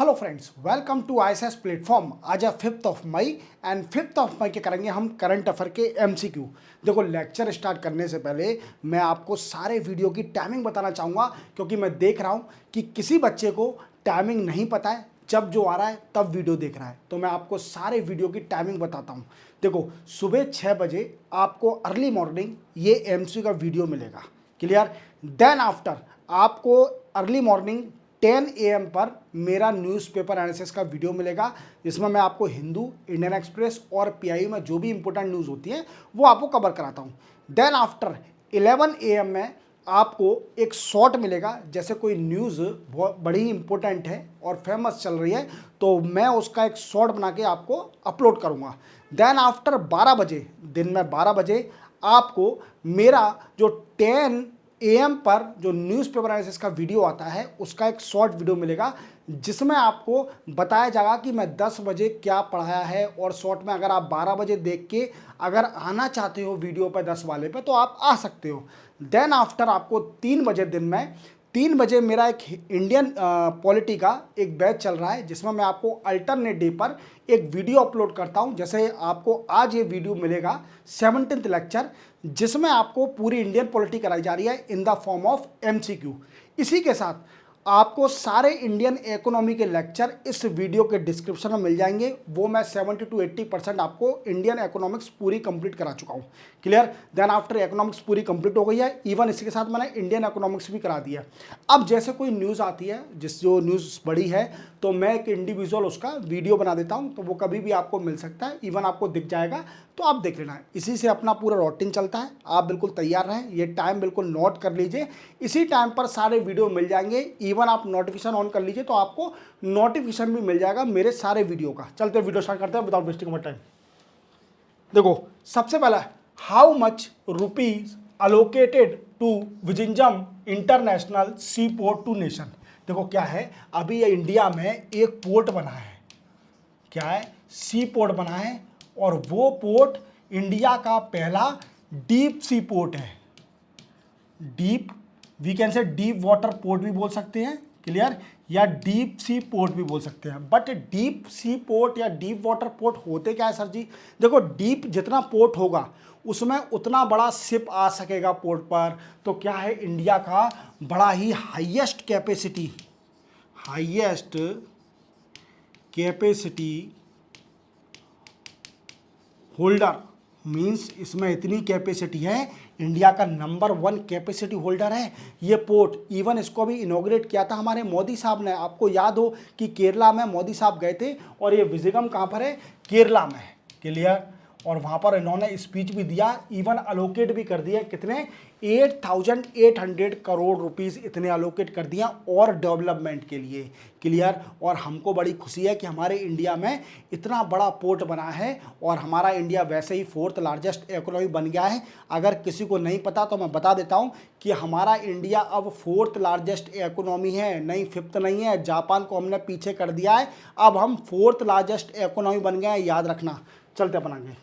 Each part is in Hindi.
Hello friends, welcome to ISS platform. आज है 5th of May and 5th of May के करेंगे हम करंट अफेयर के एमसीक्यू। देखो, लेक्चर स्टार्ट करने से पहले मैं आपको सारे वीडियो की टाइमिंग बताना चाहूँगा, क्योंकि मैं देख रहा हूँ कि किसी बच्चे को टाइमिंग नहीं पता है, जब जो आ रहा है तब वीडियो देख रहा है। तो मैं आपको सारे वीडियो की टाइमिंग बताता हूँ। देखो, सुबह 6 बजे आपको अर्ली मॉर्निंग ये एमसीक्यू का वीडियो मिलेगा, क्लियर। देन आफ्टर आपको अर्ली मॉर्निंग 10 AM पर मेरा न्यूज़पेपर एनालिसिस का वीडियो मिलेगा, जिसमें मैं आपको हिंदू, इंडियन एक्सप्रेस और पीआई में जो भी इंपॉर्टेंट न्यूज़ होती है वो आपको कवर कराता हूँ। देन आफ्टर 11 AM में आपको एक शॉर्ट मिलेगा, जैसे कोई न्यूज़ बहुत बड़ी इंपॉर्टेंट है और फेमस चल रही है तो मैं उसका एक शॉर्ट बना के आपको अपलोड करूँगा। देन आफ्टर 12 बजे, दिन में 12 बजे आपको मेरा जो 10 AM पर जो न्यूज़पेपर एनालिसिस का वीडियो आता है उसका एक शॉर्ट वीडियो मिलेगा, जिसमें आपको बताया जाएगा कि मैं 10 बजे क्या पढ़ाया है। और शॉर्ट में अगर आप 12 बजे देख के अगर आना चाहते हो वीडियो पर 10 वाले पे तो आप आ सकते हो। देन आफ्टर आपको 3 बजे, दिन में 3 बजे मेरा एक इंडियन पॉलिटी का एक बैच चल रहा है, जिसमें मैं आपको अल्टरनेट डे पर एक वीडियो अपलोड करता हूं। जैसे आपको आज ये वीडियो मिलेगा 17th लेक्चर, जिसमें आपको पूरी इंडियन पॉलिटी कराई जा रही है in the form of MCQ. इसी के साथ आपको सारे इंडियन इकोनॉमी के लेक्चर इस वीडियो के डिस्क्रिप्शन में मिल जाएंगे। वो मैं 70 to 80% आपको इंडियन इकोनॉमिक्स पूरी कंप्लीट करा चुका हूँ, क्लियर। देन आफ्टर इकोनॉमिक्स पूरी कंप्लीट हो गई है, इवन इसी के साथ मैंने इंडियन इकोनॉमिक्स भी करा दिया। अब जैसे कोई न्यूज़ आती है, जो न्यूज़ बड़ी है, तो मैं एक इंडिविजुअल उसका वीडियो बना देता हूँ, तो वो कभी भी आपको मिल सकता है, इवन आपको दिख जाएगा, तो आप देख लेना है। इसी से अपना पूरा रूटीन चलता है। आप बिल्कुल तैयार रहें, ये टाइम बिल्कुल नोट कर लीजिए, इसी टाइम पर सारे वीडियो मिल जाएंगे। इवन आप नोटिफिकेशन ऑन कर लीजिए तो आपको नोटिफिकेशन भी मिल जाएगा मेरे सारे वीडियो का। चलते वीडियो स्टार्ट करते हैं विदाउट वेस्टिंग टाइम। देखो, सबसे पहला, how much rupees allocated to Vizhinjam international sea port to nation. देखो क्या है, अभी ये इंडिया में एक पोर्ट बना है, क्या है, सी पोर्ट बना है, और वो पोर्ट इंडिया का पहला डीप सी पोर्ट है। Deep, we can say deep water port भी बोल सकते हैं, क्लियर, या डीप सी पोर्ट भी बोल सकते हैं। बट डीप सी पोर्ट या डीप वाटर पोर्ट होते क्या है सर जी? देखो, डीप जितना पोर्ट होगा उसमें उतना बड़ा शिप आ सकेगा पोर्ट पर। तो क्या है, इंडिया का बड़ा ही हाईएस्ट कैपेसिटी होल्डर, मीन्स इसमें इतनी कैपेसिटी है, इंडिया का नंबर 1 कैपेसिटी होल्डर है ये पोर्ट। इवन इसको भी इनॉग्रेट किया था हमारे मोदी साहब ने। आपको याद हो कि केरला में मोदी साहब गए थे, और ये विजिगम कहाँ पर है, केरला में, क्लियर। और वहाँ पर इन्होंने स्पीच भी दिया, इवन अलोकेट भी कर दिया, कितने, 8,800 करोड़ रुपीस इतने अलोकेट कर दिया और डेवलपमेंट के लिए, क्लियर। और हमको बड़ी खुशी है कि हमारे इंडिया में इतना बड़ा पोर्ट बना है, और हमारा इंडिया वैसे ही 4th लार्जेस्ट इकोनॉमी बन गया है। अगर किसी को नहीं पता तो मैं बता देता हूँ कि हमारा इंडिया अब 4th लार्जेस्ट इकोनॉमी है, नहीं 5th नहीं है। जापान को हमने पीछे कर दिया है, अब हम 4th लार्जेस्ट इकोनॉमी बन गए हैं, याद रखना। चलते अपन आगे।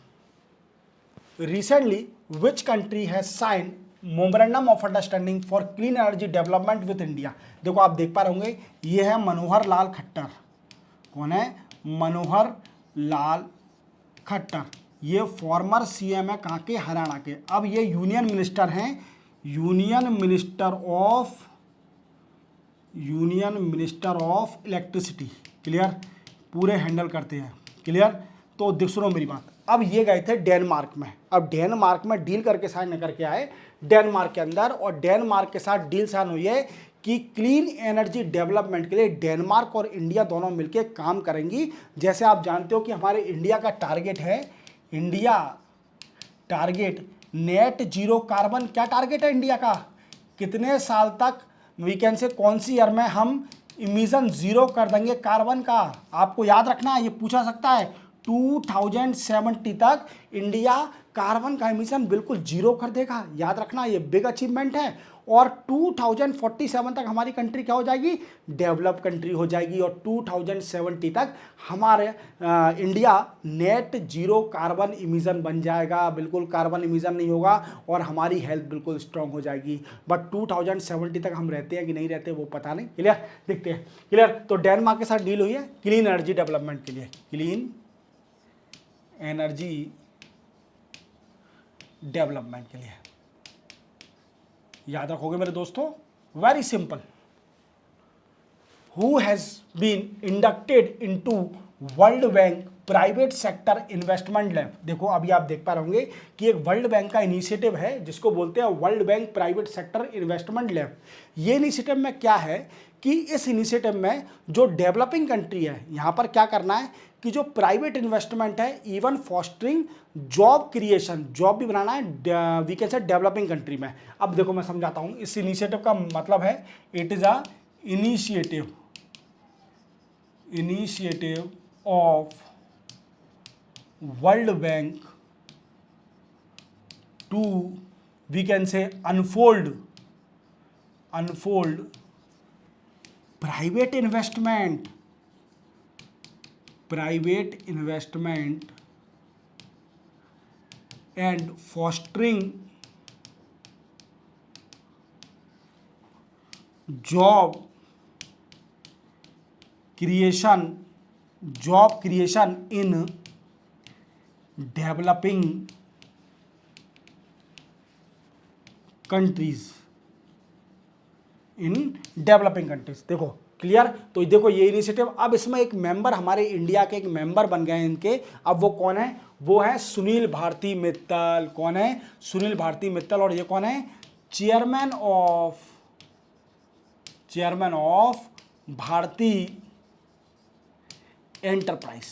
Recently, which country has signed memorandum of understanding for clean energy development with India. देखो, आप देख पा रहे होंगे, ये है मनोहर लाल खट्टर। कौन है? मनोहर लाल खट्टर। ये फॉर्मर सीएम है, कहाँ के? हरियाणा के। अब ये यूनियन मिनिस्टर हैं, union minister of electricity, clear, पूरे हैंडल करते हैं, क्लियर। तो सुनो मेरी बात, अब ये गए थे डेनमार्क में। अब डेनमार्क में डील करके साइन करके आए डेनमार्क के अंदर, और डेनमार्क के साथ डील साइन हुई है कि क्लीन एनर्जी डेवलपमेंट के लिए डेनमार्क और इंडिया दोनों मिलकर काम करेंगी। जैसे आप जानते हो कि हमारे इंडिया का टारगेट है, नेट जीरो कार्बन। क्या टारगेट है इंडिया का? कितने साल तक, वी कैन से कौन सी ईयर में हम इमिशन जीरो कर देंगे कार्बन का? आपको याद रखना है, ये पूछा सकता है। 2070 तक इंडिया कार्बन का एमिशन बिल्कुल जीरो कर देगा। याद रखना ये बिग अचीवमेंट है। और 2047 तक हमारी कंट्री क्या हो जाएगी, डेवलप कंट्री हो जाएगी। और 2070 तक हमारे India net zero carbon emission बन जाएगा, बिल्कुल कार्बन इमिशन नहीं होगा और हमारी हेल्थ बिल्कुल स्ट्रांग हो जाएगी। बट 2070 तक हम रहते हैं कि नहीं रहते वो पता नहीं। क्लियर, देखते हैं। क्लियर, तो डेनमार्क के साथ डील हुई है क्लीन एनर्जी डेवलपमेंट के लिए, क्लीन एनर्जी डेवलपमेंट के लिए। याद रखोगे मेरे दोस्तों, very simple. Who has been inducted into world bank private sector investment lab. देखो अभी आप देख पा रहे होंगे कि एक वर्ल्ड बैंक का इनिशिएटिव है जिसको बोलते हैं world bank private sector investment lab. ये इनिशिएटिव में क्या है कि इस इनिशिएटिव में जो डेवलपिंग कंट्री है, यहाँ पर क्या करना है कि जो प्राइवेट इन्वेस्टमेंट है, even fostering job creation, job भी बनाना है we can say developing country में। अब देखो मैं समझाता हूँ। इस इनिशिएटिव का मतलब है it is a initiative of world bank to we can say unfold private investment and fostering job creation in developing countries, देखो क्लियर। तो देखो ये इनिशिएटिव, अब इसमें एक मेंबर, हमारे इंडिया के एक मेंबर बन गए इनके। अब वो कौन है, वो है सुनील भारती मित्तल। कौन है, सुनील भारती मित्तल। और ये कौन है, चेयरमैन ऑफ भारती एंटरप्राइज।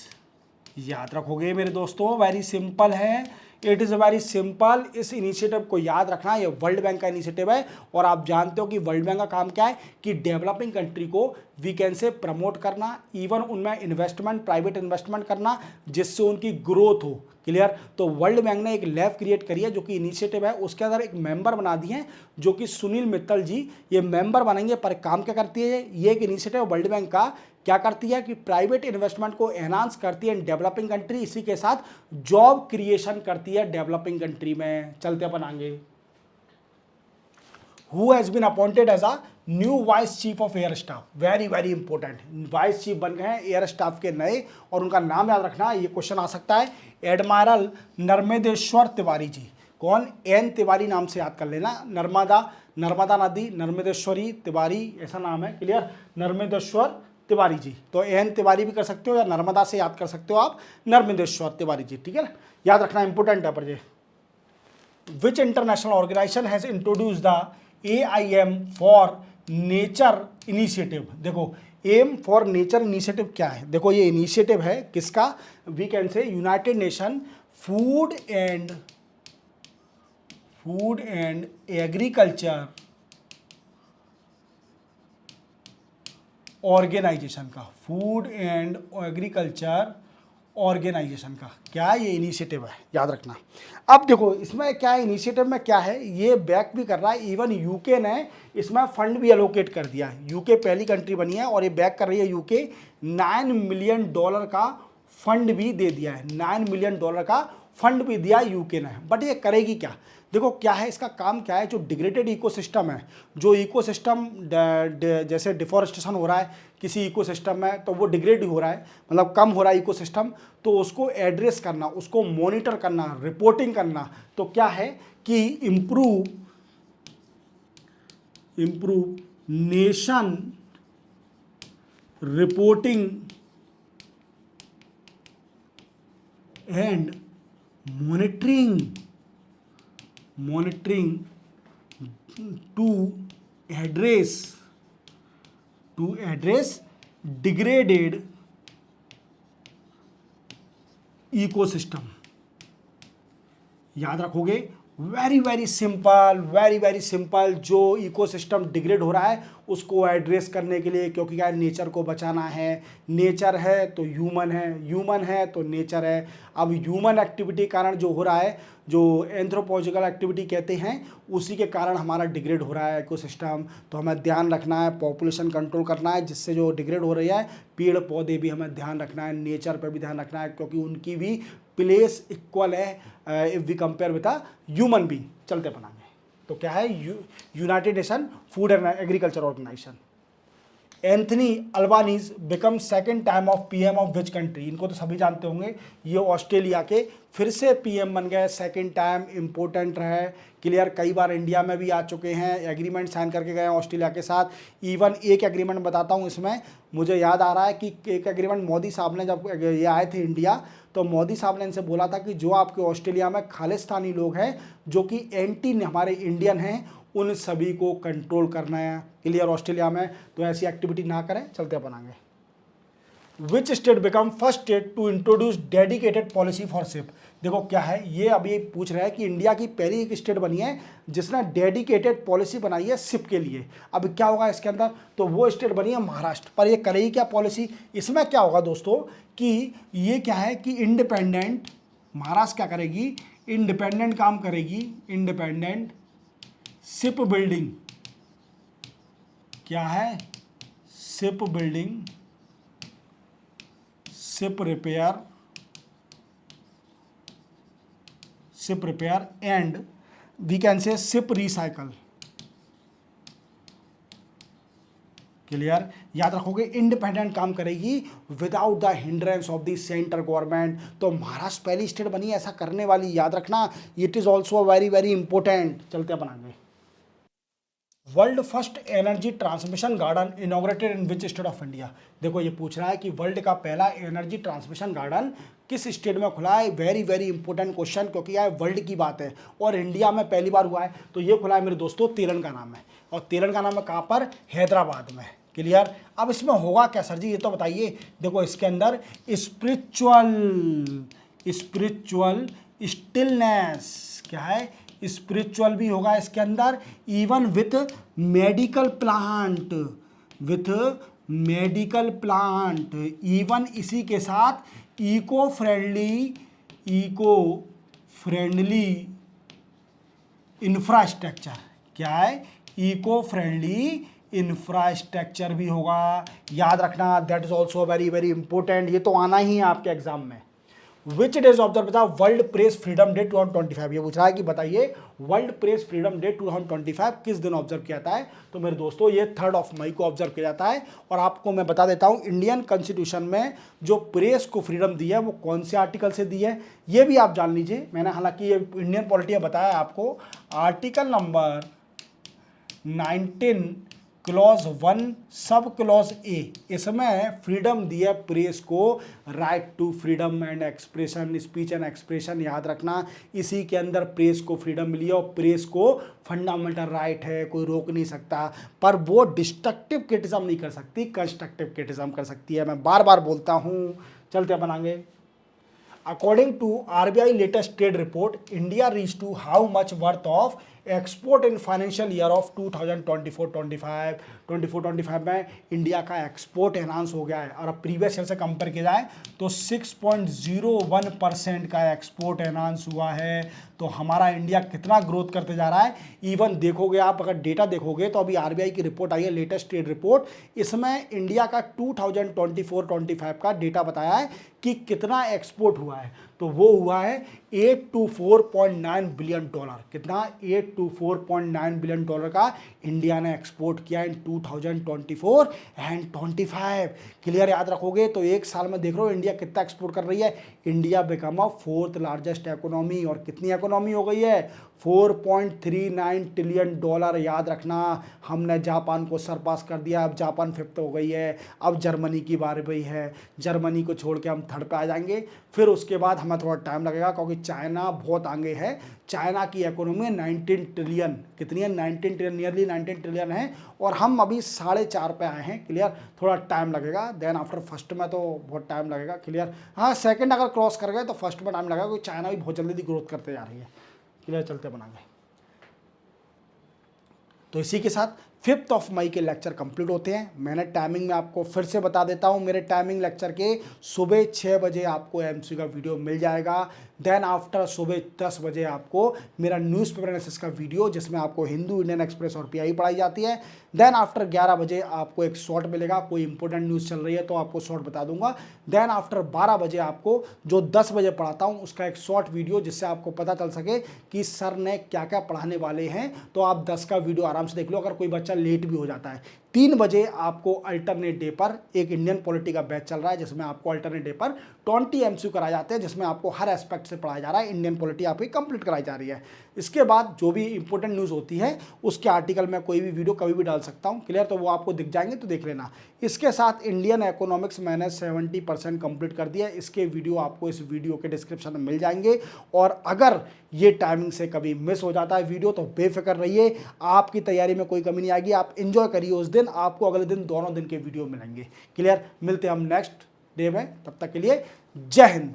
याद रखोगे मेरे दोस्तों, वेरी सिंपल है, इट इज़ वेरी सिंपल। इस इनिशिएटिव को याद रखना, ये वर्ल्ड बैंक का इनिशिएटिव है। और आप जानते हो कि वर्ल्ड बैंक का काम क्या है कि डेवलपिंग कंट्री को वी कैन से प्रमोट करना, इवन उनमें इन्वेस्टमेंट, प्राइवेट इन्वेस्टमेंट करना जिससे उनकी ग्रोथ हो। क्लियर। तो वर्ल्ड बैंक ने एक लैब क्रिएट करी है जो कि इनिशिएटिव है, उसके अंदर एक मेंबर बना दिए हैं जो कि सुनील मित्तल जी ये मेंबर बनेंगे। पर काम क्या करती है ये एक इनिशिएटिव वर्ल्ड बैंक का, क्या करती है कि प्राइवेट इन्वेस्टमेंट को एनहांस करती है इन डेवलपिंग कंट्री, इसी के साथ जॉब क्रिएशन करती है डेवलपिंग कंट्री में। चलते अपन आगे। Who has been appointed as a new vice chief of air staff, very very important, vice chief बन गए हैं एयर स्टाफ के नए, और उनका नाम याद रखना, ये क्वेश्चन आ सकता है, एडमायरल नर्मदेश्वर तिवारी जी। कौन, एन तिवारी नाम से याद कर लेना, नर्मदा नदी, नर्मदेश्वरी तिवारी ऐसा नाम है। क्लियर, नर्मदेश्वर तिवारी जी। तो एन तिवारी भी कर सकते हो या नर्मदा से याद कर सकते हो आप, नर्मदेश्वर तिवारी जी। ठीक है, याद रखना, इंपोर्टेंट है पर ये। Which international organisation has introduce the AIM for nature initiative. देखो एम फॉर नेचर इनिशिएटिव क्या है, देखो ये इनिशिएटिव है किसका, we can say united nation food and agriculture organisation का, फूड एंड एग्रीकल्चर ऑर्गेनाइजेशन का क्या ये इनिशिएटिव है, याद रखना। अब देखो इसमें क्या है, इनिशिएटिव में क्या है, ये बैक भी कर रहा है, इवन यूके ने इसमें फंड भी एलोकेट कर दिया है। यूके पहली कंट्री बनी है और ये बैक कर रही है यूके, $9 मिलियन का फंड भी दे दिया है, $9 मिलियन का फंड भी दिया यूके ने। बट ये करेगी क्या, देखो क्या है इसका काम क्या है, जो डिग्रेडेड इकोसिस्टम है, जो इकोसिस्टम जैसे डिफॉरेस्टेशन हो रहा है किसी इकोसिस्टम में, तो वो डिग्रेड हो रहा है, मतलब कम हो रहा है इकोसिस्टम, तो उसको एड्रेस करना, उसको मॉनिटर करना, रिपोर्टिंग करना। तो क्या है कि improve nation reporting and monitoring to address degraded ecosystem। याद रखोगे, very very simple, very very simple. जो इकोसिस्टम डिग्रेड हो रहा है उसको एड्रेस करने के लिए, क्योंकि क्या नेचर को बचाना है, नेचर है तो ह्यूमन है, ह्यूमन है तो नेचर है। अब ह्यूमन एक्टिविटी कारण जो हो रहा है, जो एंथ्रोपोलॉजिकल एक्टिविटी कहते हैं, उसी के कारण हमारा डिग्रेड हो रहा है इकोसिस्टम। तो हमें ध्यान रखना है, पॉपुलेशन कंट्रोल करना है, जिससे जो डिग्रेड हो रही है पेड़ पौधे भी हमें ध्यान रखना है, नेचर पर भी ध्यान रखना है, क्योंकि उनकी भी प्लेस इक्वल है if we compare with a human being. चलते बनाएंगे। तो क्या है, united nation food and agriculture organisation. Anthony Albanese become second time of PM of which country. इनको तो सभी जानते होंगे, ये ऑस्ट्रेलिया के फिर से पीएम बन गए, सेकेंड टाइम। इंपॉर्टेंट रहे, क्लियर। कई बार इंडिया में भी आ चुके हैं, एग्रीमेंट साइन करके गए हैं ऑस्ट्रेलिया के साथ। इवन एक एग्रीमेंट बताता हूँ इसमें, मुझे याद आ रहा है कि एक एग्रीमेंट मोदी साहब ने, जब ये आए थे इंडिया, तो मोदी साहब ने इनसे बोला था कि जो आपके ऑस्ट्रेलिया में खालिस्तानी लोग हैं, जो कि एंटी हमारे इंडियन हैं, उन सभी को कंट्रोल करना है, क्लियर, ऑस्ट्रेलिया में। तो ऐसी एक्टिविटी ना करें। चलते अपन आगे। Which state become first state to introduce dedicated policy for ship. देखो क्या है, ये अभी पूछ रहे हैं कि इंडिया की पहली एक स्टेट बनी है जिसने डेडिकेटेड पॉलिसी बनाई है शिप के लिए। अब क्या होगा इसके अंदर, तो वो स्टेट बनी है महाराष्ट्र। पर ये करेगी क्या पॉलिसी, इसमें क्या होगा दोस्तों कि ये क्या है कि इंडिपेंडेंट, महाराष्ट्र क्या करेगी, इंडिपेंडेंट काम करेगी, इंडिपेंडेंट शिप बिल्डिंग। क्या है, ship building, ship repair and we can say ship recycle. Clear, याद रखोगे, इंडिपेंडेंट काम करेगी without the hindrance of the centre government. तो महाराष्ट्र पहली स्टेट बनी है ऐसा करने वाली, याद रखना, it is also very very important. चलते अपन आगे। World first energy transmission garden inaugurated in which state of India. देखो ये पूछ रहा है कि वर्ल्ड का पहला एनर्जी ट्रांसमिशन गार्डन किस स्टेट में खुला है। वेरी वेरी इंपॉर्टेंट क्वेश्चन, क्योंकि यह वर्ल्ड की बात है और इंडिया में पहली बार हुआ है। तो ये खुला है मेरे दोस्तों तेलंगाना में, और तेलंगाना में कहाँ पर, हैदराबाद में। क्लियर। अब इसमें होगा क्या सर जी, ये तो बताइए। देखो इसके अंदर स्पिरिचुअल स्टिलनेस, क्या है, स्पिरिचुअल भी होगा इसके अंदर, even with medical plant, even इसी के साथ इको फ्रेंडली इंफ्रास्ट्रक्चर। क्या है, इको फ्रेंडली इंफ्रास्ट्रक्चर भी होगा। याद रखना, that is also very very important. ये तो आना ही है आपके एग्जाम में। विच डेज ऑब्जर्व बता, वर्ल्ड प्रेस फ्रीडम डे 2025। ये पूछ रहा है कि बताइए वर्ल्ड प्रेस फ्रीडम डे 2025 किस दिन ऑब्जर्व किया जाता है। तो मेरे दोस्तों ये 3 मई को ऑब्जर्व किया जाता है। और आपको मैं बता देता हूँ, इंडियन कॉन्स्टिट्यूशन में जो प्रेस को फ्रीडम दी है वो कौन से आर्टिकल से दी है, ये भी आप जान लीजिए। मैंने हालांकि ये इंडियन पॉलिटी बताया आपको, article number 19 clause 1 sub clause A, इसमें फ्रीडम दी है प्रेस को, right to freedom and expression, speech and expression. याद रखना, इसी के अंदर प्रेस को फ्रीडम मिली है, और प्रेस को फंडामेंटल राइट है, कोई रोक नहीं सकता। पर वो डिस्ट्रक्टिव क्रिटिज्म नहीं कर सकती, कंस्ट्रक्टिव क्रिटिज्म कर सकती है। मैं बार बार बोलता हूँ। चलते बनाएंगे। According to RBI latest trade report, India reached to how much worth of export in financial year of 2024-25 में इंडिया का एक्सपोर्ट एनहांस हो गया है। और अब प्रीवियस ईयर से कंपेयर किया जाए तो 6.01% का एक्सपोर्ट एनहांस हुआ है। तो हमारा इंडिया कितना ग्रोथ करते जा रहा है। इवन देखोगे आप, अगर डेटा देखोगे तो अभी आरबीआई की रिपोर्ट आई है, लेटेस्ट ट्रेड रिपोर्ट, इसमें इंडिया का 2024-25 का डेटा बताया है कि कितना एक्सपोर्ट हुआ है। तो वो हुआ है $824.9 बिलियन। कितना, $824.9 बिलियन का इंडिया ने एक्सपोर्ट किया इन 2024 एंड 25। क्लियर, याद रखोगे तो एक साल में देख रहे हो इंडिया कितना एक्सपोर्ट कर रही है। India become a 4th largest economy, और कितनी इकोनॉमी हो गई है, $4.39 ट्रिलियन। याद रखना, हमने जापान को सरपास कर दिया, अब जापान 5th हो गई है। अब जर्मनी की बारी है, जर्मनी को छोड़ के हम 3rd पे आ जाएंगे। फिर उसके बाद हमें थोड़ा टाइम लगेगा क्योंकि चाइना बहुत आगे है। चाइना की इकोनॉमी 19 ट्रिलियन, कितनी है, 19 ट्रिलियन, नियरली 19 ट्रिलियन है, और हम अभी 4.5 पे आए हैं। क्लियर, थोड़ा टाइम लगेगा। देन आफ्टर फर्स्ट में तो बहुत टाइम लगेगा। क्लियर, हाँ, सेकंड अगर क्रॉस कर गए तो फर्स्ट में टाइम लगेगा, क्योंकि चाइना भी बहुत जल्दी ग्रोथ करते जा रही है। क्लियर, चलते बना गए। तो इसी के साथ 5 मई के लेक्चर कंप्लीट होते हैं। मैंने टाइमिंग में आपको फिर से बता देता हूं, मेरे टाइमिंग लेक्चर के सुबह 6 बजे आपको एमसी का वीडियो मिल जाएगा। देन आफ्टर सुबह 10 बजे आपको मेरा न्यूज़पेपर एनालिसिस का वीडियो, जिसमें आपको हिंदू, इंडियन एक्सप्रेस और पीआई पढ़ाई जाती है। देन आफ्टर 11 बजे आपको एक शॉर्ट मिलेगा, कोई इंपॉर्टेंट न्यूज़ चल रही है तो आपको शॉर्ट बता दूंगा। देन आफ्टर 12 बजे आपको जो 10 बजे पढ़ाता हूं उसका एक शॉर्ट वीडियो, जिससे आपको पता चल सके कि सर ने क्या क्या पढ़ाने वाले हैं, तो आप 10 का वीडियो आराम से देख लो, अगर कोई बच्चा लेट भी हो जाता है। 3 बजे आपको अल्टरनेट डे पर एक इंडियन पॉलिटी का बैच चल रहा है, जिसमें आपको अल्टरनेट डे पर 20 एमसीक्यू कराए जाते हैं, जिसमें आपको हर एस्पेक्ट से पढ़ाया जा रहा है, इंडियन पॉलिटी आपकी कंप्लीट कराई जा रही है। इसके बाद जो भी इंपॉर्टेंट न्यूज़ होती है उसके आर्टिकल में कोई भी वीडियो कभी भी डाल सकता हूं, क्लियर, तो वो आपको दिख जाएंगे तो देख लेना। इसके साथ इंडियन इकोनॉमिक्स मैंने 70% कंप्लीट कर दिया, इसके वीडियो आपको इस वीडियो के डिस्क्रिप्शन में मिल जाएंगे। और अगर ये टाइमिंग से कभी मिस हो जाता है वीडियो तो बेफिक्र रहिए, आपकी तैयारी में कोई कमी नहीं आएगी, आप एंजॉय करिए उस दिन, आपको अगले दिन दोनों दिन के वीडियो मिलेंगे। क्लियर, मिलते हैं हम नेक्स्ट डे में, तब तक के लिए जय हिंद।